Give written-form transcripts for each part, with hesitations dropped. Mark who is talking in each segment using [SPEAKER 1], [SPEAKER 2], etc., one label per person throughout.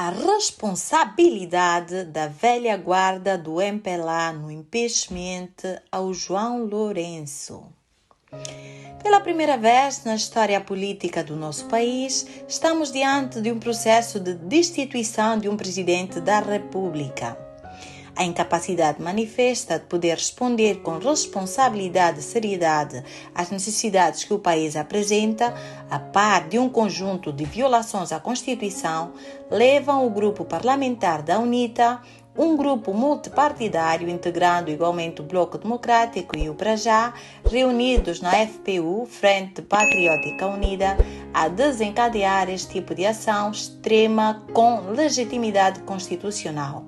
[SPEAKER 1] a responsabilidade da velha guarda do MPLA no impeachment ao João Lourenço. Pela primeira vez na história política do nosso país, estamos diante de um processo de destituição de um presidente da República. A incapacidade manifesta de poder responder com responsabilidade e seriedade às necessidades que o país apresenta, a par de um conjunto de violações à Constituição, levam o grupo parlamentar da UNITA, um grupo multipartidário integrando igualmente o Bloco Democrático e o PRAJA, reunidos na FPU, Frente Patriótica Unida, a desencadear este tipo de ação extrema com legitimidade constitucional.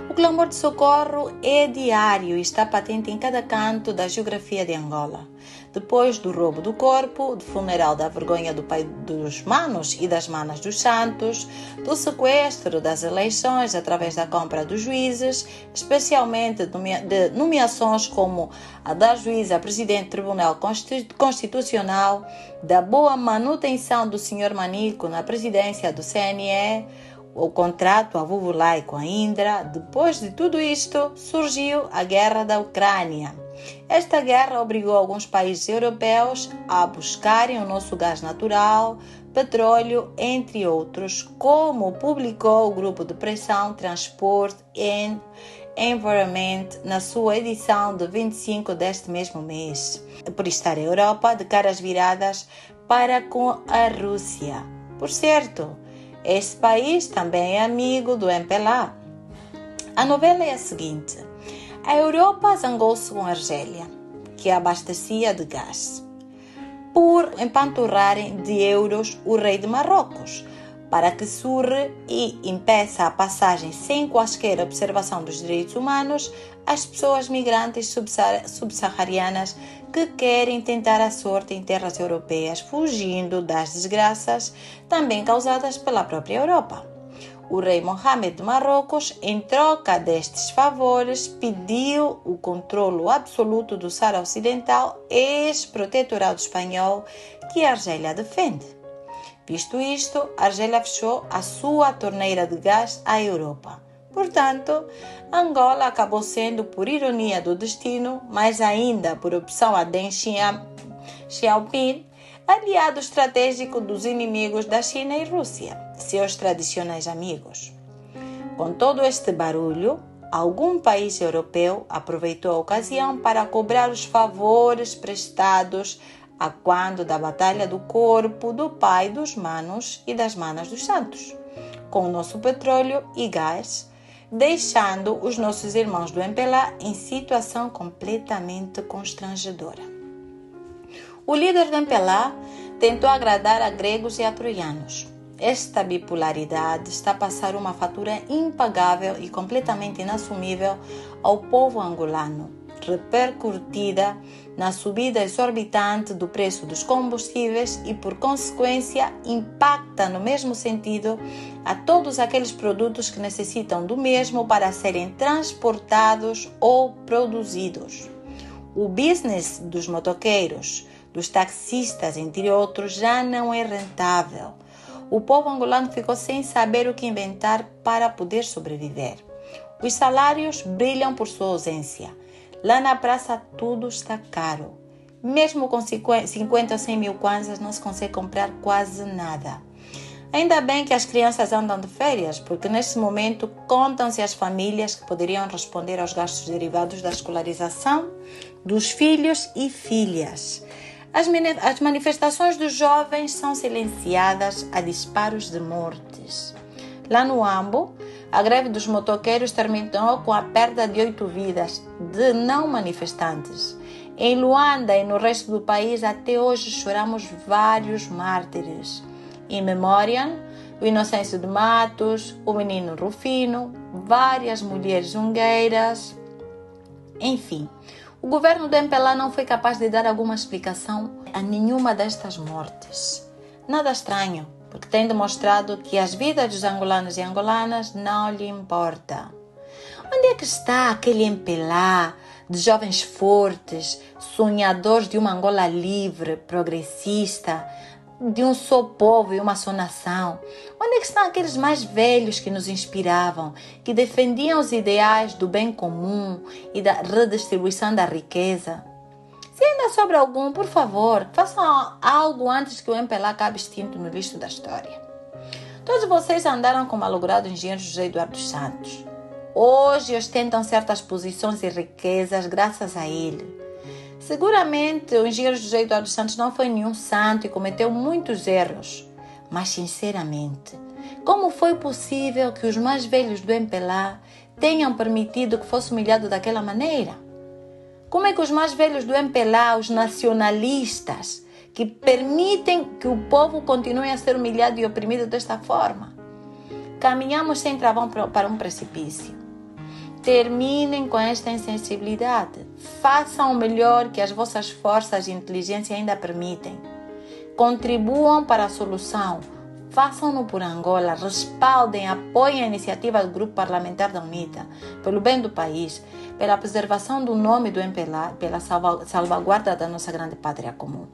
[SPEAKER 1] O clamor de socorro é diário e está patente em cada canto da geografia de Angola. Depois do roubo do corpo, do funeral da vergonha do pai dos manos e das manas dos santos, do sequestro das eleições através da compra dos juízes, especialmente de nomeações como a da juíza presidente do Tribunal Constitucional, da boa manutenção do Sr. Manico na presidência do CNE, o contrato a Vuvulai com a Indra. Depois de tudo isto, surgiu a guerra da Ucrânia. Esta guerra obrigou alguns países europeus a buscarem o nosso gás natural, petróleo, entre outros, como publicou o grupo de pressão Transport and Environment na sua edição de 25 deste mesmo mês, por estar a Europa de caras viradas para com a Rússia. Por certo, este país também é amigo do MPLA. A novela é a seguinte: a Europa zangou-se com a Argélia, que abastecia de gás, por empanturrarem de euros o rei de Marrocos, para que surre e impeça a passagem sem quaisquer observação dos direitos humanos às pessoas migrantes subsaarianas que querem tentar a sorte em terras europeias, fugindo das desgraças também causadas pela própria Europa. O rei Mohammed de Marrocos, em troca destes favores, pediu o controlo absoluto do Saara Ocidental, ex-protetorado espanhol que a Argélia defende. Visto isto, a Argélia fechou a sua torneira de gás à Europa. Portanto, Angola acabou sendo, por ironia do destino, mas ainda por opção a Deng Xiaoping, aliado estratégico dos inimigos da China e Rússia, seus tradicionais amigos. Com todo este barulho, algum país europeu aproveitou a ocasião para cobrar os favores prestados a quando da batalha do corpo do pai dos manos e das manas dos santos, com o nosso petróleo e gás, deixando os nossos irmãos do MPLA em situação completamente constrangedora. O líder do MPLA tentou agradar a gregos e a troianos. Esta bipolaridade está a passar uma fatura impagável e completamente inassumível ao povo angolano, repercutida na subida exorbitante do preço dos combustíveis e, por consequência, impacta no mesmo sentido a todos aqueles produtos que necessitam do mesmo para serem transportados ou produzidos. O business dos motoqueiros, dos taxistas, entre outros, já não é rentável. O povo angolano ficou sem saber o que inventar para poder sobreviver. Os salários brilham por sua ausência. Lá na praça tudo está caro. Mesmo com 50 ou 100 mil kwanzas não se consegue comprar quase nada. Ainda bem que as crianças andam de férias, porque neste momento contam-se as famílias que poderiam responder aos gastos derivados da escolarização dos filhos e filhas. As manifestações dos jovens são silenciadas a disparos de mortes. Lá no Ambo, a greve dos motoqueiros terminou com a perda de 8 vidas de não manifestantes. Em Luanda e no resto do país, até hoje choramos vários mártires. Em memória, o Inocêncio de Matos, o menino Rufino, várias mulheres ungueiras. Enfim, o governo do MPLA não foi capaz de dar alguma explicação a nenhuma destas mortes. Nada estranho, porque tem demonstrado que as vidas dos angolanos e angolanas não lhe importa. Onde é que está aquele MPLA de jovens fortes, sonhadores de uma Angola livre, progressista, de um só povo e uma só nação? Onde é que estão aqueles mais velhos que nos inspiravam, que defendiam os ideais do bem comum e da redistribuição da riqueza? Se ainda sobra algum, por favor, façam algo antes que o MPLA acabe extinto no lixo da história. Todos vocês andaram com o malogrado engenheiro José Eduardo Santos. Hoje ostentam certas posições e riquezas graças a ele. Seguramente o engenheiro José Eduardo Santos não foi nenhum santo e cometeu muitos erros. Mas, sinceramente, como foi possível que os mais velhos do MPLA tenham permitido que fosse humilhado daquela maneira? Como é que os mais velhos do MPLA, os nacionalistas, que permitem que o povo continue a ser humilhado e oprimido desta forma? Caminhamos sem travão para um precipício. Terminem com esta insensibilidade. Façam o melhor que as vossas forças de inteligência ainda permitem. Contribuam para a solução. Façam-no por Angola. Respaldem, apoiem a iniciativa do Grupo Parlamentar da UNITA, pelo bem do país, pela preservação do nome do MPLA, pela salvaguarda da nossa grande pátria comum.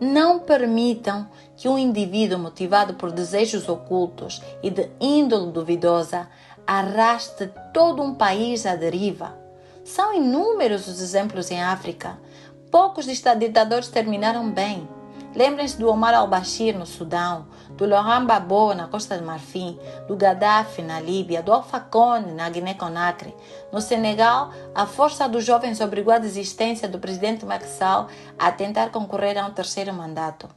[SPEAKER 1] Não permitam que um indivíduo motivado por desejos ocultos e de índole duvidosa arraste todo um país à deriva. São inúmeros os exemplos em África. Poucos ditadores terminaram bem. Lembrem-se do Omar al-Bashir no Sudão, do Laurent Gbagbo na Costa do Marfim, do Gaddafi na Líbia, do Alpha Condé na Guiné-Conakry. No Senegal, a força dos jovens obrigou a desistência do presidente Macky Sall a tentar concorrer a um terceiro mandato.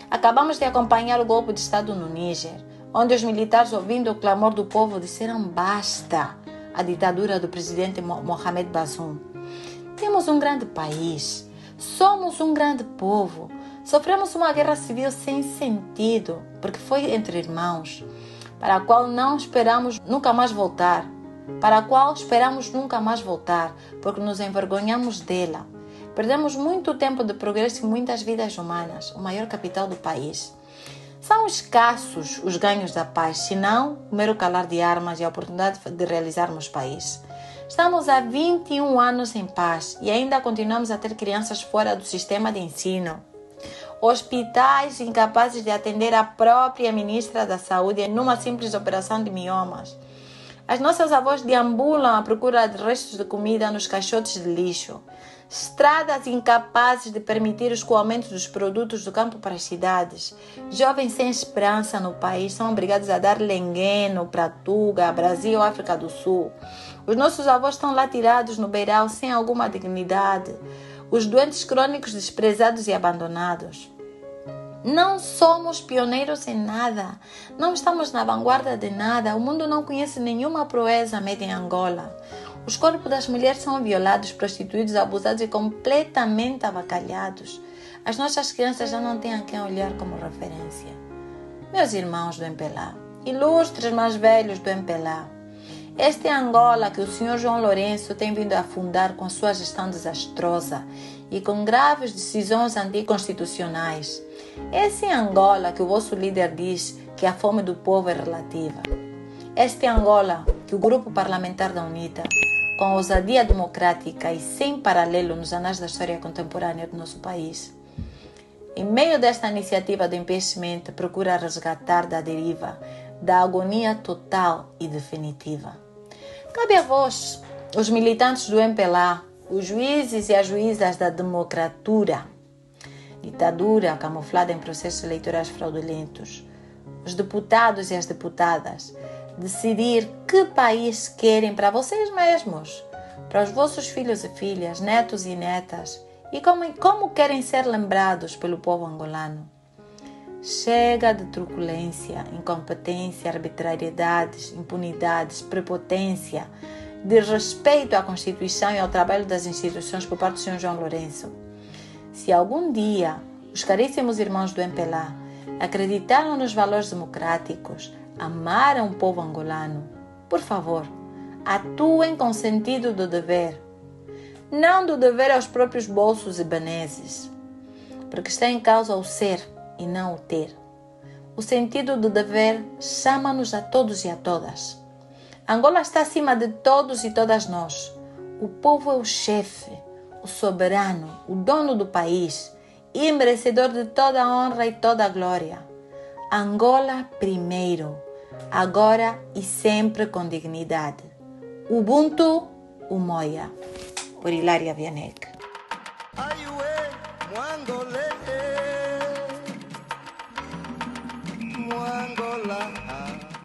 [SPEAKER 1] Acabamos de acompanhar o golpe de Estado no Níger, onde os militares, ouvindo o clamor do povo, disseram basta à ditadura do presidente Mohamed Bazoum. Temos um grande país, somos um grande povo, sofremos uma guerra civil sem sentido, porque foi entre irmãos, para a qual esperamos nunca mais voltar, porque nos envergonhamos dela. Perdemos muito tempo de progresso e muitas vidas humanas, o maior capital do país. São escassos os ganhos da paz, senão o mero calar de armas e a oportunidade de realizarmos país. Estamos há 21 anos em paz e ainda continuamos a ter crianças fora do sistema de ensino. Hospitais incapazes de atender a própria ministra da Saúde numa simples operação de miomas. As nossas avós deambulam à procura de restos de comida nos caixotes de lixo. Estradas incapazes de permitir o escoamento dos produtos do campo para as cidades. Jovens sem esperança no país são obrigados a dar lengueno, pratuga, Brasil ou África do Sul. Os nossos avós estão lá tirados no beiral sem alguma dignidade. Os doentes crônicos desprezados e abandonados. Não somos pioneiros em nada. Não estamos na vanguarda de nada. O mundo não conhece nenhuma proeza made em Angola. Os corpos das mulheres são violados, prostituídos, abusados e completamente avacalhados. As nossas crianças já não têm a quem olhar como referência. Meus irmãos do MPLA, ilustres mais velhos do MPLA, esta é a Angola que o Sr. João Lourenço tem vindo a afundar com sua gestão desastrosa e com graves decisões anticonstitucionais. Essa é a Angola que o vosso líder diz que a fome do povo é relativa. Esta é a Angola que o Grupo Parlamentar da UNITA, com ousadia democrática e sem paralelo nos anais da história contemporânea do nosso país, em meio desta iniciativa de impeachment, procura resgatar da deriva, da agonia total e definitiva. Cabe a vós, os militantes do MPLA, os juízes e as juízas da democratura, ditadura camuflada em processos eleitorais fraudulentos, os deputados e as deputadas, decidir que país querem para vocês mesmos, para os vossos filhos e filhas, netos e netas, e como querem ser lembrados pelo povo angolano. Chega de truculência, incompetência, arbitrariedades, impunidades, prepotência, desrespeito à Constituição e ao trabalho das instituições por parte do Sr. João Lourenço. Se algum dia os caríssimos irmãos do MPLA acreditaram nos valores democráticos, amaram o povo angolano, por favor, atuem com sentido do dever, não do dever aos próprios bolsos ibaneses, porque está em causa o ser e não o ter. O sentido do dever chama-nos a todos e a todas. Angola está acima de todos e todas nós. O povo é o chefe, o soberano, o dono do país e merecedor de toda a honra e toda a glória. Angola primeiro, agora e sempre com dignidade. Ubuntu, Umoja. Por Hilária Vianek.